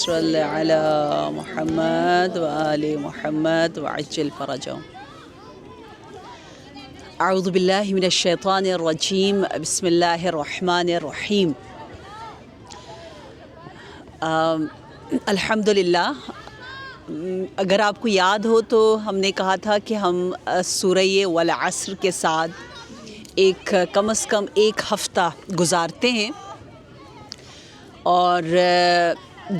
صل على محمد وآل محمد وعجل فرجهم. أعوذ بالله من الشيطان الرجيم. بسم الله الرحمن الرحيم. الحمدللہ. اگر آپ کو یاد ہو تو ہم نے کہا تھا کہ ہم سورہ والعصر کے ساتھ کم از کم ایک ہفتہ گزارتے ہیں اور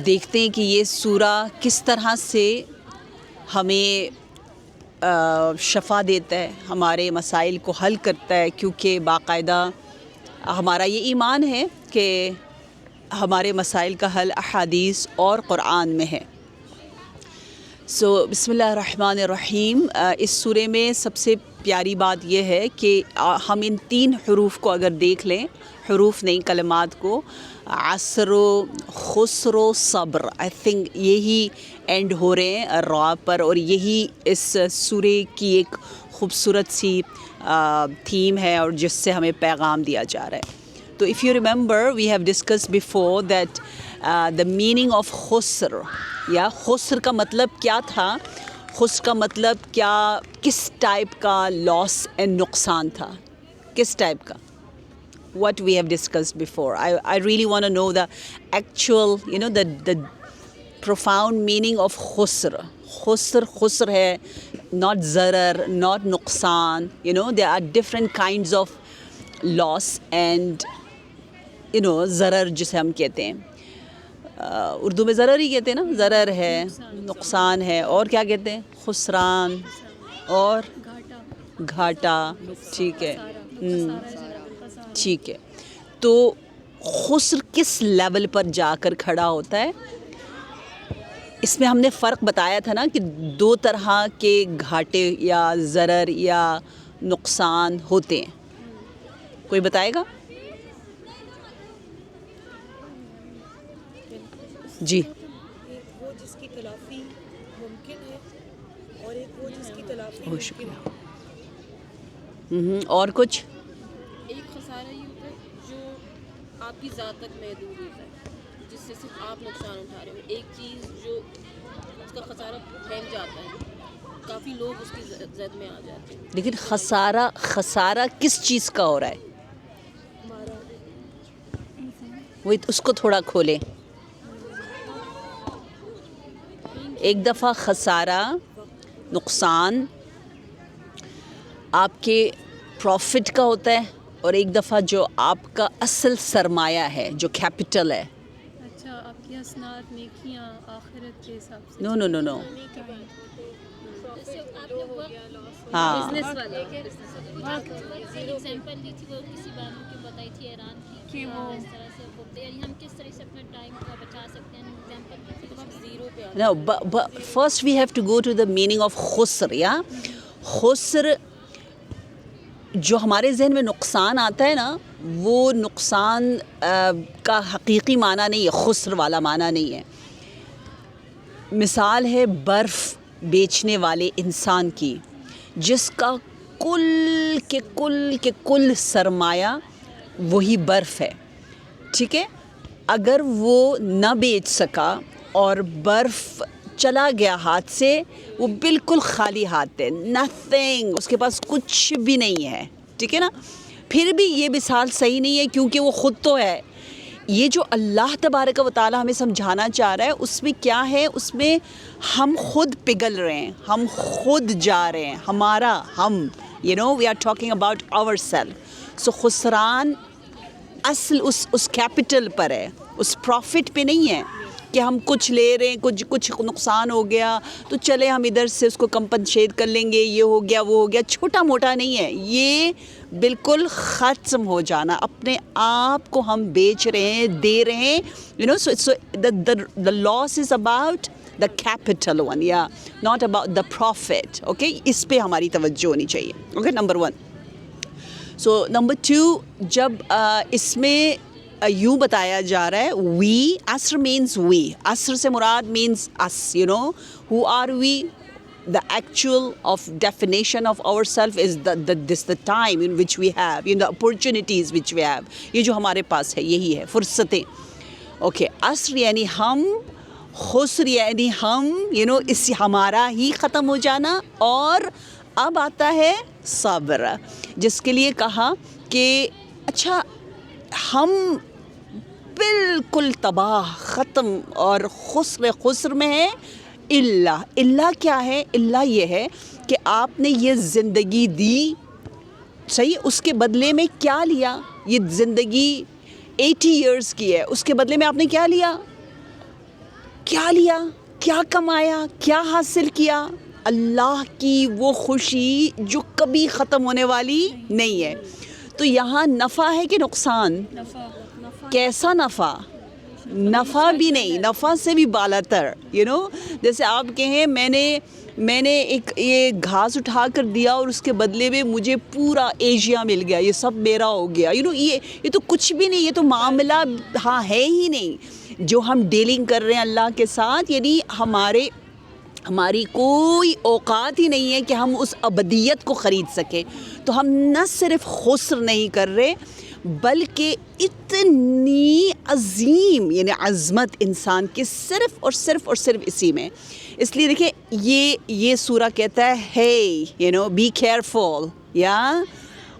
دیکھتے ہیں کہ یہ سورہ کس طرح سے ہمیں شفا دیتا ہے، ہمارے مسائل کو حل کرتا ہے، کیونکہ باقاعدہ ہمارا یہ ایمان ہے کہ ہمارے مسائل کا حل احادیث اور قرآن میں ہے. بسم اللہ الرحمن الرحیم. اس سورے میں سب سے پیاری بات یہ ہے کہ ہم ان 3 حروف کو اگر دیکھ لیں، حروف نہیں کلمات کو، عصر و خسر و صبر، آئی تھنک یہی اینڈ ہو رہے ہیں را پر، اور یہی اس سورے کی ایک خوبصورت سی تھیم ہے اور جس سے ہمیں پیغام دیا جا رہا ہے. تو if you remember we have discussed before that the meaning of خسر، یا خسر کا مطلب کیا تھا، خسر کا مطلب کیا، کس ٹائپ کا لاس اینڈ نقصان تھا، کس ٹائپ کا. What we have discussed before. I really want to know the actual, the profound meaning of khusr. Khusr hai, not zarar, not nuqsan. There are different kinds of loss and, zarar جسے ہم کہتے ہیں. اردو میں ضرر ہی کہتے ہیں نا، ضرر ہے، نقصان ہے، اور کیا کہتے ہیں، خسران اور گھاٹا. ٹھیک ہے، ٹھیک ہے. تو خسر کس لیول پر جا کر کھڑا ہوتا ہے، اس میں ہم نے فرق بتایا تھا نا کہ 2 طرح کے گھاٹے یا ضرر یا نقصان ہوتے ہیں. کوئی بتائے گا؟ جی. ایک وہ جس کی تلافی ممکن ہے اور ایک وہ جس کی تلافی ممکن ہے. اور کچھ؟ ایک خسارہ یہ ہوتا ہے جو آپ کی ذات تک محدود ہوتا ہے، جس سے صرف آپ نقصان اٹھا رہے ہو. ایک چیز جو اس کا خسارہ پھیل جاتا ہے، کافی لوگ اس کی زد میں آ جاتے ہیں. لیکن خسارہ کس چیز کا ہو رہا ہے، وہ اس کو تھوڑا کھولیں. ایک دفعہ خسارہ، نقصان آپ کے پروفٹ کا ہوتا ہے، اور ایک دفعہ جو آپ کا اصل سرمایہ ہے، جو کیپٹل ہے. اچھا، آپ کی حسنات، نیکیاں آخرت کے حساب سے. نو. ہاں، بزنس والا ایگزامپل دی تھی، وہ کسی بانو کی بتائی تھی ایران کی کہ وہ اس طرح سے ہوتے ہیں، ہم کس طرح سے اپنا ٹائم کو بچا سکتے ہیں. ایگزامپل دی تھی، تو آپ زیرو پہ no, but first we have to go to the meaning of خسر. یا خسر جو ہمارے ذہن میں نقصان آتا ہے نا، وہ نقصان کا حقیقی معنی نہیں ہے، خسر والا معنی نہیں ہے. مثال ہے برف بیچنے والے انسان کی، جس کا کل سرمایہ وہی برف ہے. ٹھیک ہے، اگر وہ نہ بیچ سکا اور برف چلا گیا ہاتھ سے، وہ بالکل خالی ہاتھ ہے، نتھنگ، اس کے پاس کچھ بھی نہیں ہے. ٹھیک ہے نا. پھر بھی یہ مثال صحیح نہیں ہے، کیونکہ وہ خود تو ہے. یہ جو اللہ تبارک و تعالی ہمیں سمجھانا چاہ رہا ہے، اس میں کیا ہے، اس میں ہم خود پگھل رہے ہیں، ہم خود جا رہے ہیں، ہمارا ہم we are talking about our self. So خسران اصل اس کیپٹل پر ہے، اس پروفٹ پہ نہیں ہے کہ ہم کچھ لے رہے ہیں، کچھ نقصان ہو گیا تو چلے ہم ادھر سے اس کو کمپنسیٹ کر لیں گے، یہ ہو گیا وہ ہو گیا. چھوٹا موٹا نہیں ہے یہ، بالکل ختم ہو جانا. اپنے آپ کو ہم بیچ رہے ہیں، دے رہے ہیں. so the loss is about the capital one, yeah, not about the profit. okay, اس پہ ہماری توجہ ہونی چاہیے. okay, number 1. so number 2, جب اس میں یوں بتایا جا رہا ہے وی، عصر مینز وی، عصر سے مراد means us, who are we. The actual of definition of ourself is the time in which we have, the opportunities which we have. یہ جو ہمارے پاس ہے یہی ہے، فرصتیں. اوکے، عصر یعنی ہم خسر یعنی ہم اس ہمارا ہی ختم ہو جانا. اور اب آتا ہے صبر, جس کے لیے کہا کہ اچھا ہم بالکل تباہ ختم اور خسر میں ہے. اللہ کیا ہے؟ اللہ یہ ہے کہ آپ نے یہ زندگی دی, صحیح, اس کے بدلے میں کیا لیا؟ یہ زندگی 80 ایئرس کی ہے, اس کے بدلے میں آپ نے کیا لیا؟ کیا کمایا؟ کیا حاصل کیا؟ اللہ کی وہ خوشی جو کبھی ختم ہونے والی نہیں ہے. تو یہاں نفع ہے کہ نقصان؟ کیسا نفع؟ نفع بھی نہیں, نفع سے بھی بالاتر. جیسے آپ کہیں میں نے ایک یہ گھاس اٹھا کر دیا اور اس کے بدلے میں مجھے پورا ایشیا مل گیا, یہ سب میرا ہو گیا. یہ تو کچھ بھی نہیں, یہ تو معاملہ ہے ہی نہیں جو ہم ڈیلنگ کر رہے ہیں اللہ کے ساتھ. یعنی ہماری کوئی اوقات ہی نہیں ہے کہ ہم اس ابدیت کو خرید سکیں. تو ہم نہ صرف خسر نہیں کر رہے بلکہ اتنی عظیم عظمت انسان کی صرف اور صرف اسی میں. اس لیے دیکھیں یہ سورہ کہتا ہے be careful,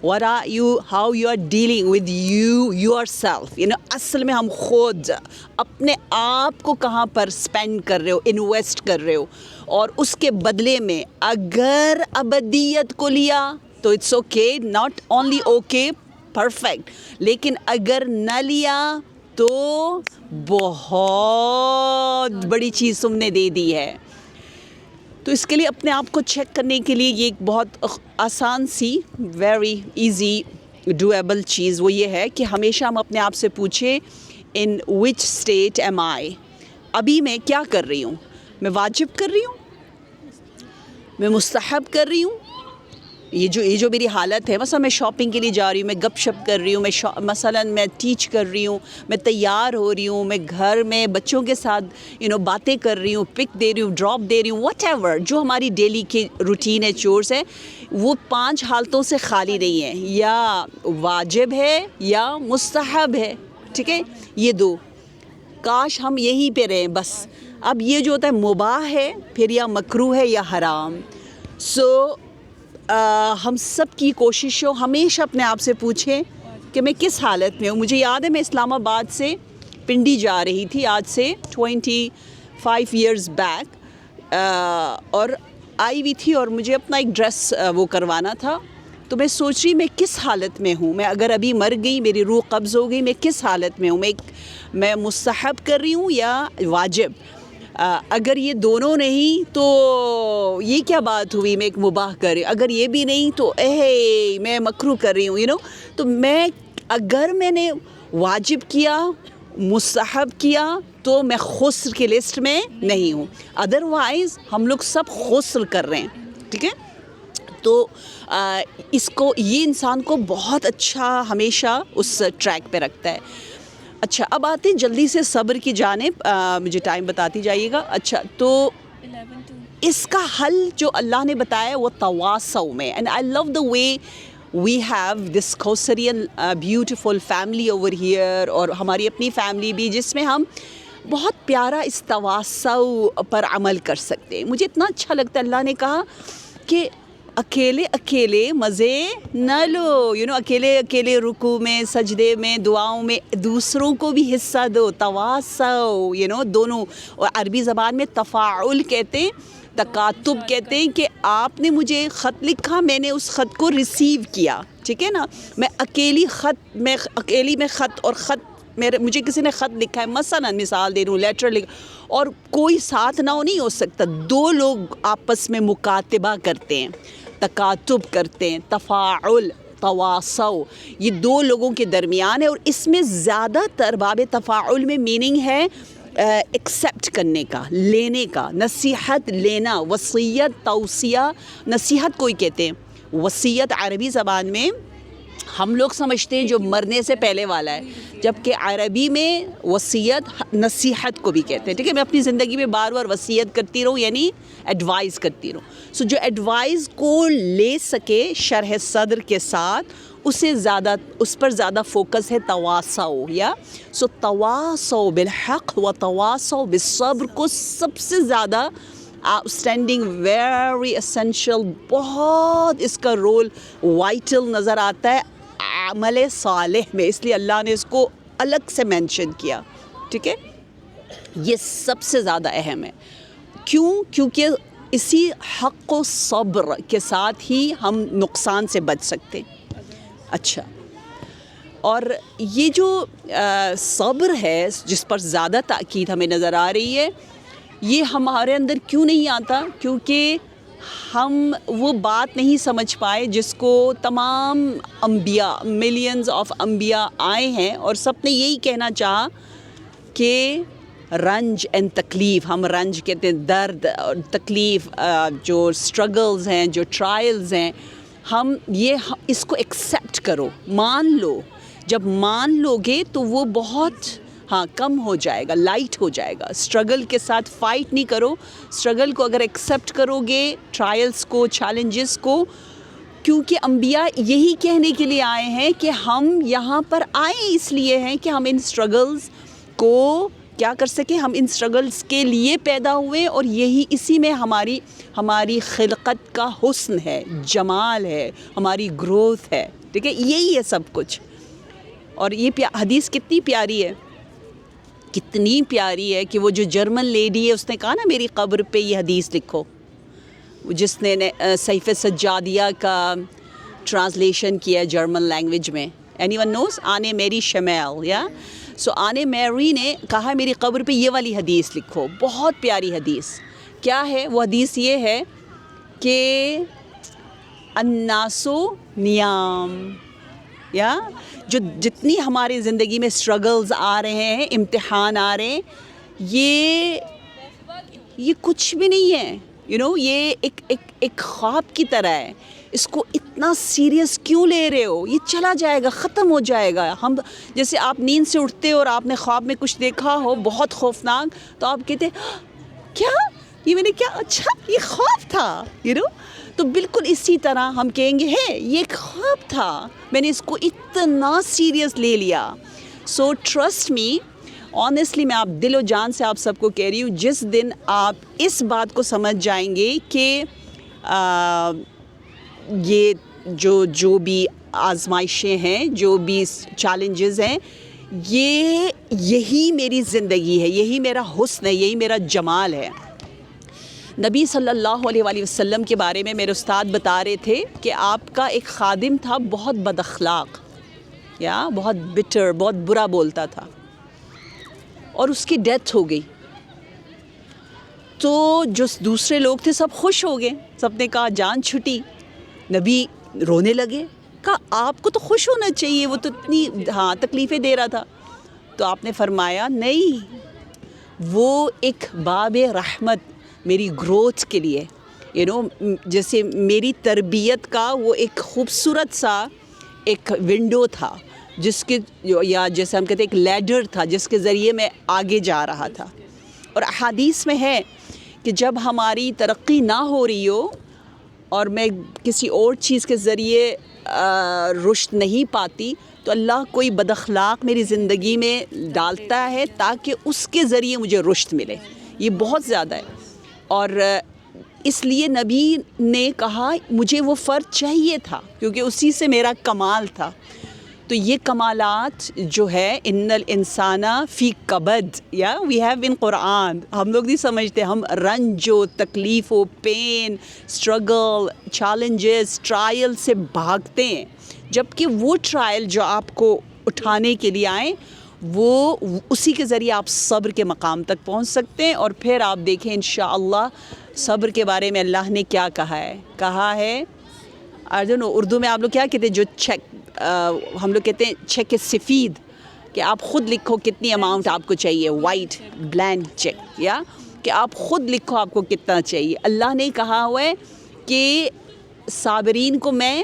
what are you, how you are dealing with yourself. اصل میں ہم خود اپنے آپ کو کہاں پر اسپینڈ کر رہے ہو, انویسٹ کر رہے ہو, اور اس کے بدلے میں اگر ابدیت کو لیا تو it's okay, not only okay, perfect. لیکن اگر نہ لیا تو بہت بڑی چیز تم نے دے دی ہے. تو اس کے لیے اپنے آپ کو چیک کرنے کے لیے یہ ایک بہت آسان سی, ویری ایزی ڈویبل چیز وہ یہ ہے کہ ہمیشہ ہم اپنے آپ سے پوچھیں ان وچ اسٹیٹ ایم آئی. ابھی میں کیا کر رہی ہوں؟ میں واجب کر رہی ہوں, میں مستحب کر رہی ہوں. یہ جو میری حالت ہے, مثلا میں شاپنگ کے لیے جا رہی ہوں, میں گپ شپ کر رہی ہوں, مثلا میں ٹیچ کر رہی ہوں, میں تیار ہو رہی ہوں, میں گھر میں بچوں کے ساتھ باتیں کر رہی ہوں, پک دے رہی ہوں, ڈراپ دے رہی ہوں, واٹ ایور جو ہماری ڈیلی کی روٹین ہے, چورس ہے, وہ 5 حالتوں سے خالی نہیں ہے. یا واجب ہے یا مستحب ہے, ٹھیک ہے, یہ 2. کاش ہم یہیں پہ رہیں بس. اب یہ جو ہوتا ہے مباح ہے, پھر یا مکروہ ہے یا حرام. ہم سب کی کوشش ہو ہمیشہ اپنے آپ سے پوچھیں کہ میں کس حالت میں ہوں. مجھے یاد ہے میں اسلام آباد سے پنڈی جا رہی تھی آج سے 25 ایئرز بیک, اور آئی ہوئی تھی اور مجھے اپنا ایک ڈریس وہ کروانا تھا. تو میں سوچ رہی میں کس حالت میں ہوں, میں اگر ابھی مر گئی, میری روح قبض ہو گئی, میں کس حالت میں ہوں, میں مستحب کر رہی ہوں یا واجب. اگر یہ دونوں نہیں تو یہ کیا بات ہوئی, میں ایک مباح کر رہی ہوں. اگر یہ بھی نہیں تو میں مکروہ کر رہی ہوں. تو اگر میں نے واجب کیا, مستحب کیا, تو میں خسر کی لسٹ میں نہیں ہوں. ادروائز ہم لوگ سب خسر کر رہے ہیں, ٹھیک ہے. تو یہ انسان کو بہت اچھا ہمیشہ اس ٹریک پہ رکھتا ہے. اچھا, اب آتے ہیں جلدی سے صبر کی جانب, مجھے ٹائم بتاتی جائیے گا. اچھا, تو اس کا حل جو اللہ نے بتایا وہ تواصو میں. And I love the way we have this کوسرین بیوٹیفل فیملی اوور ہیئر, اور ہماری اپنی فیملی بھی, جس میں ہم بہت پیارا اس تواصو پر عمل کر سکتے ہیں. مجھے اتنا اچھا لگتا ہے, اللہ نے کہا کہ اکیلے مزے نہ لو, اکیلے رکوع میں, سجدے میں, دعاؤں میں دوسروں کو بھی حصہ دو. تواصو دونوں, اور عربی زبان میں تفاعل کہتے ہیں, تکاتب کہتے ہیں کہ آپ نے مجھے خط لکھا, میں نے اس خط کو ریسیو کیا, ٹھیک ہے نا. میں اکیلی میں خط اور مجھے کسی نے خط لکھا ہے, مثال دے رہا ہوں, لیٹر لکھا, اور کوئی ساتھ نہ نہیں ہو سکتا. 2 لوگ آپس میں مکاتبہ کرتے ہیں, تکاتب کرتے ہیں, تفاعل, تواصو, یہ 2 لوگوں کے درمیان ہے. اور اس میں زیادہ تر باب تفاعل میں میننگ ہے ایکسیپٹ کرنے کا, لینے کا, نصیحت لینا, وصیت, توصیہ. نصیحت کوئی کہتے ہیں, وصیت عربی زبان میں ہم لوگ سمجھتے ہیں جو مرنے سے پہلے والا ہے، جبکہ عربی میں وصیت نصیحت کو بھی کہتے ہیں. ٹھیک ہے، میں اپنی زندگی میں بار بار وصیت کرتی رہوں، یعنی ایڈوائز کرتی رہوں. سو جو ایڈوائز کو لے سکے شرح صدر کے ساتھ، اسے زیادہ، اس پر زیادہ فوکس ہے تواصو. یا سو تواصو بالحق و تواصو بالصبر کو سب سے زیادہ اسٹینڈنگ ویری اسینشیل، بہت اس کا رول وائٹل نظر آتا ہے عمل صالح میں، اس لیے اللہ نے اس کو الگ سے مینشن کیا. ٹھیک ہے، یہ سب سے زیادہ اہم ہے. کیوں؟ کیونکہ اسی حق و صبر کے ساتھ ہی ہم نقصان سے بچ سکتے ہیں. اچھا، اور یہ جو صبر ہے جس پر زیادہ تاکید ہمیں نظر آ رہی ہے، یہ ہمارے اندر کیوں نہیں آتا؟ کیونکہ ہم وہ بات نہیں سمجھ پائے جس کو تمام انبیاء، ملینز آف انبیاء آئے ہیں اور سب نے یہی کہنا چاہا کہ رنج اینڈ تکلیف، ہم رنج کہتے ہیں درد اور تکلیف، جو اسٹرگلز ہیں، جو ٹرائلز ہیں، ہم یہ اس کو ایکسیپٹ کرو، مان لو. جب مان لو گے تو وہ بہت کم ہو جائے گا، لائٹ ہو جائے گا. اسٹرگل کے ساتھ فائٹ نہیں کرو، اسٹرگل کو اگر ایکسیپٹ کرو گے، ٹرائلز کو، چیلنجز کو، کیونکہ انبیاء یہی کہنے کے لیے آئے ہیں کہ ہم یہاں پر آئے اس لیے ہیں کہ ہم ان اسٹرگلز کو کیا کر سکیں، ہم ان اسٹرگلز کے لیے پیدا ہوئے، اور یہی اسی میں ہماری خلقت کا حسن ہے، جمال ہے، ہماری گروتھ ہے. ٹھیک ہے، یہی ہے سب کچھ. اور یہ حدیث کتنی پیاری ہے، کتنی پیاری ہے کہ وہ جو جرمن لیڈی ہے اس نے کہا نا میری قبر پہ یہ حدیث لکھو، جس نے صحیفہ سجادیہ کا ٹرانسلیشن کیا جرمن لینگویج میں. اینی ون نوز آنے میری شمیل؟ یا سو آنے میری نے کہا میری قبر پہ یہ والی حدیث لکھو. بہت پیاری حدیث. کیا ہے وہ حدیث؟ یہ ہے کہ الناسو نیام، یا جو جتنی ہماری زندگی میں اسٹرگلز آ رہے ہیں، امتحان آ رہے ہیں، یہ کچھ بھی نہیں ہے. یہ ایک خواب کی طرح ہے. اس کو اتنا سیریس کیوں لے رہے ہو؟ یہ چلا جائے گا، ختم ہو جائے گا. ہم جیسے آپ نیند سے اٹھتے ہو اور آپ نے خواب میں کچھ دیکھا ہو بہت خوفناک، تو آپ کہتے کیا یہ میں نے کیا، اچھا یہ خواب تھا. تو بالکل اسی طرح ہم کہیں گے ہے یہ ایک خواب تھا، میں نے اس کو اتنا سیریس لے لیا. سو ٹرسٹ می، آنیسٹلی میں آپ دل و جان سے آپ سب کو کہہ رہی ہوں، جس دن آپ اس بات کو سمجھ جائیں گے کہ یہ جو بھی آزمائشیں ہیں، جو بھی چیلنجز ہیں، یہی میری زندگی ہے، یہی میرا حسن ہے، یہی میرا جمال ہے. نبی صلی اللہ علیہ وآلہ وسلم کے بارے میں میرے استاد بتا رہے تھے کہ آپ کا ایک خادم تھا بہت بد اخلاق، یا بہت بٹر، بہت برا بولتا تھا، اور اس کی ڈیتھ ہو گئی. تو جو دوسرے لوگ تھے سب خوش ہو گئے، سب نے کہا جان چھٹی. نبی رونے لگے، کہا آپ کو تو خوش ہونا چاہیے، وہ تو اتنی تکلیفیں دے رہا تھا. تو آپ نے فرمایا نہیں، وہ ایک باب رحمت میری گروتھ کے لیے، جیسے میری تربیت کا وہ ایک خوبصورت سا ایک ونڈو تھا، جس کے، یا جیسے ہم کہتے ہیں ایک لیڈر تھا جس کے ذریعے میں آگے جا رہا تھا. اور احادیث میں ہے کہ جب ہماری ترقی نہ ہو رہی ہو اور میں کسی اور چیز کے ذریعے رشد نہیں پاتی، تو اللہ کوئی بد اخلاق میری زندگی میں ڈالتا ہے تاکہ اس کے ذریعے مجھے رشد ملے. یہ بہت زیادہ ہے. اور اس لیے نبی نے کہا مجھے وہ فرد چاہیے تھا کیونکہ اسی سے میرا کمال تھا. تو یہ کمالات جو ہے ان الانسان فی کبد، یا وی ہیو ان قرآن، ہم لوگ نہیں سمجھتے، ہم رنج و تکلیف و پین، اسٹرگل، چیلنجز، ٹرائل سے بھاگتے ہیں، جبکہ وہ ٹرائل جو آپ کو اٹھانے کے لیے آئیں، وہ اسی کے ذریعے آپ صبر کے مقام تک پہنچ سکتے ہیں. اور پھر آپ دیکھیں انشاءاللہ صبر کے بارے میں اللہ نے کیا کہا ہے اردو میں آپ لوگ کیا کہتے ہیں، جو چیک، ہم لوگ کہتے ہیں چیک سفید، کہ آپ خود لکھو کتنی اماؤنٹ آپ کو چاہیے، وائٹ بلینک چیک، یا کہ آپ خود لکھو آپ کو کتنا چاہیے. اللہ نے کہا ہوا ہے کہ صابرین کو میں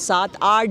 7-8